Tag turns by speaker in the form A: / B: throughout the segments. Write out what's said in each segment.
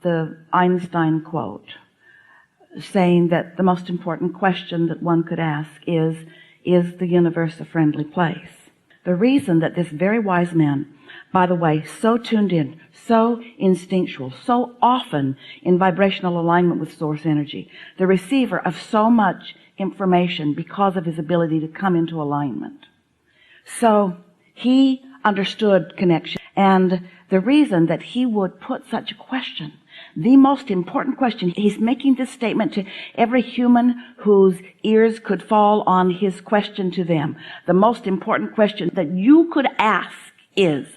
A: the Einstein quote saying that the most important question that one could ask is the universe a friendly place? The reason that this very wise man, by the way, so tuned in, so instinctual, so often in vibrational alignment with source energy, the receiver of so much information because of his ability to come into alignment. So he understood connection, and the reason that he would put such a question, the most important question, he's making this statement to every human whose ears could fall on his question to them. The most important question that you could ask is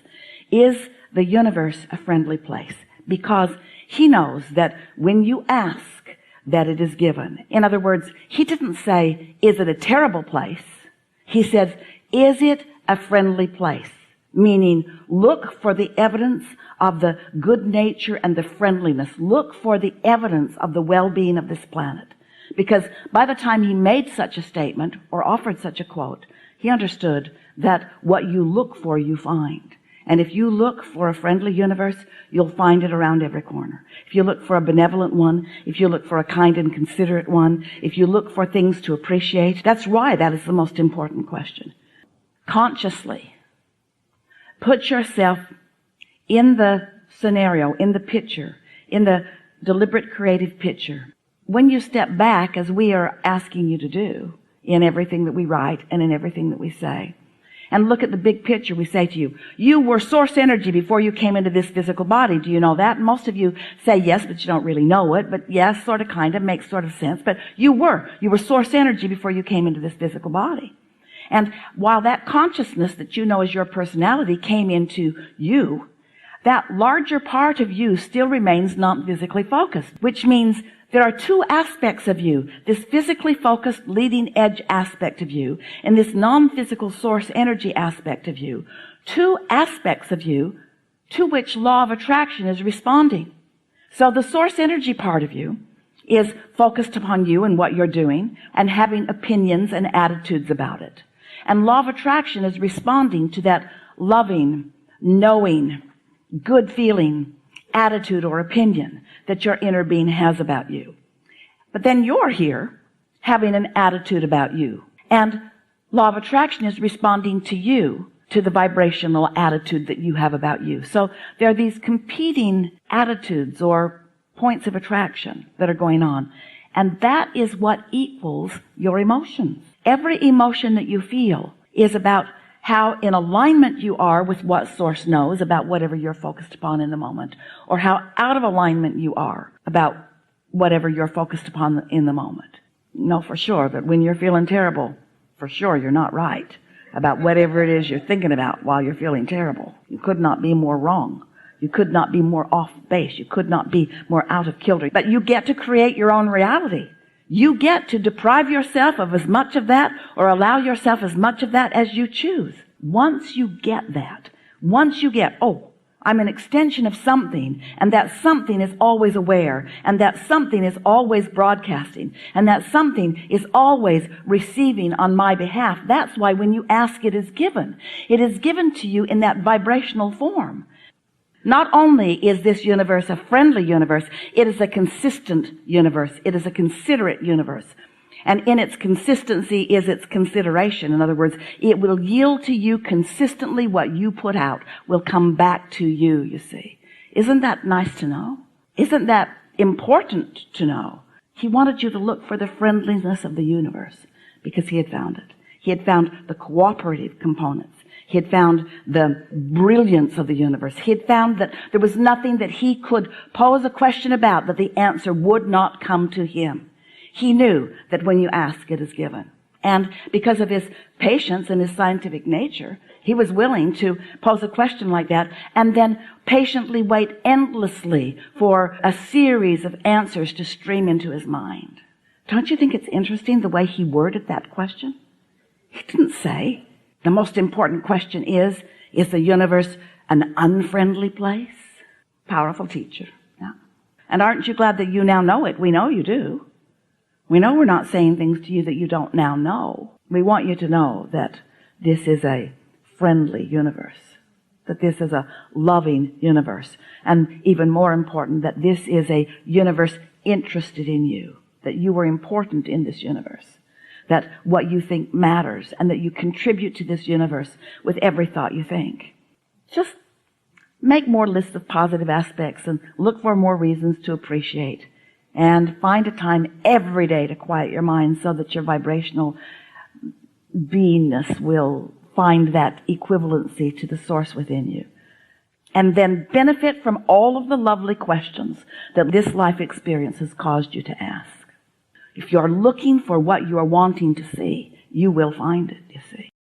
A: the universe a friendly place? Because he knows that when you ask, that it is given. In other words, he didn't say, is it a terrible place? He said, is it a friendly place? Meaning, look for the evidence of the good nature and the friendliness. Look for the evidence of the well-being of this planet. Because by the time he made such a statement or offered such a quote, he understood that what you look for, you find. And if you look for a friendly universe, you'll find it around every corner. If you look for a benevolent one, if you look for a kind and considerate one, if you look for things to appreciate, that's why that is the most important question. Consciously put yourself in the scenario, in the picture, in the deliberate creative picture. When you step back, as we are asking you to do in everything that we write and in everything that we say, and look at the big picture, we say to you, you were source energy before you came into this physical body. Do you know that? Most of you say yes, but you don't really know it. But yes, sort of, kind of, makes sort of sense. But you were source energy before you came into this physical body. And while that consciousness that you know as your personality came into you, that larger part of you still remains non-physically focused, which means there are two aspects of you, this physically focused leading edge aspect of you and this non-physical source energy aspect of you, two aspects of you to which law of attraction is responding. So the source energy part of you is focused upon you and what you're doing and having opinions and attitudes about it. And law of attraction is responding to that loving, knowing, good feeling, attitude or opinion that your inner being has about you. But then you're here having an attitude about you. And law of attraction is responding to you, to the vibrational attitude that you have about you. So there are these competing attitudes or points of attraction that are going on. And that is what equals your emotions. Every emotion that you feel is about how in alignment you are with what source knows about whatever you're focused upon in the moment, or how out of alignment you are about whatever you're focused upon in the moment. Know for sure that when you're feeling terrible, for sure you're not right about whatever it is you're thinking about while you're feeling terrible. You could not be more wrong. You could not be more off base. You could not be more out of kilter. But you get to create your own reality. You get to deprive yourself of as much of that or allow yourself as much of that as you choose. Once you get that, once you get, oh, I'm an extension of something, and that something is always aware, and that something is always broadcasting, and that something is always receiving on my behalf. That's why when you ask, it is given. It is given to you in that vibrational form. Not only is this universe a friendly universe, it is a consistent universe. It is a considerate universe. And in its consistency is its consideration. In other words, it will yield to you consistently what you put out will come back to you, you see. Isn't that nice to know? Isn't that important to know? He wanted you to look for the friendliness of the universe because he had found it. He had found the cooperative components. He had found the brilliance of the universe. He had found that there was nothing that he could pose a question about that the answer would not come to him. He knew that when you ask, it is given. And because of his patience and his scientific nature, he was willing to pose a question like that and then patiently wait endlessly for a series of answers to stream into his mind. Don't you think it's interesting the way he worded that question? He didn't say, the most important question is the universe an unfriendly place? Powerful teacher. Yeah. And aren't you glad that you now know it? We know you do. We know we're not saying things to you that you don't now know. We want you to know that this is a friendly universe. that this is a loving universe, and even more important, that this is a universe interested in you, that you are important in this universe, that what you think matters, and that you contribute to this universe with every thought you think. Just make more lists of positive aspects and look for more reasons to appreciate, and find a time every day to quiet your mind so that your vibrational beingness will find that equivalency to the source within you. And then benefit from all of the lovely questions that this life experience has caused you to ask. If you're looking for what you are wanting to see, you will find it, you see.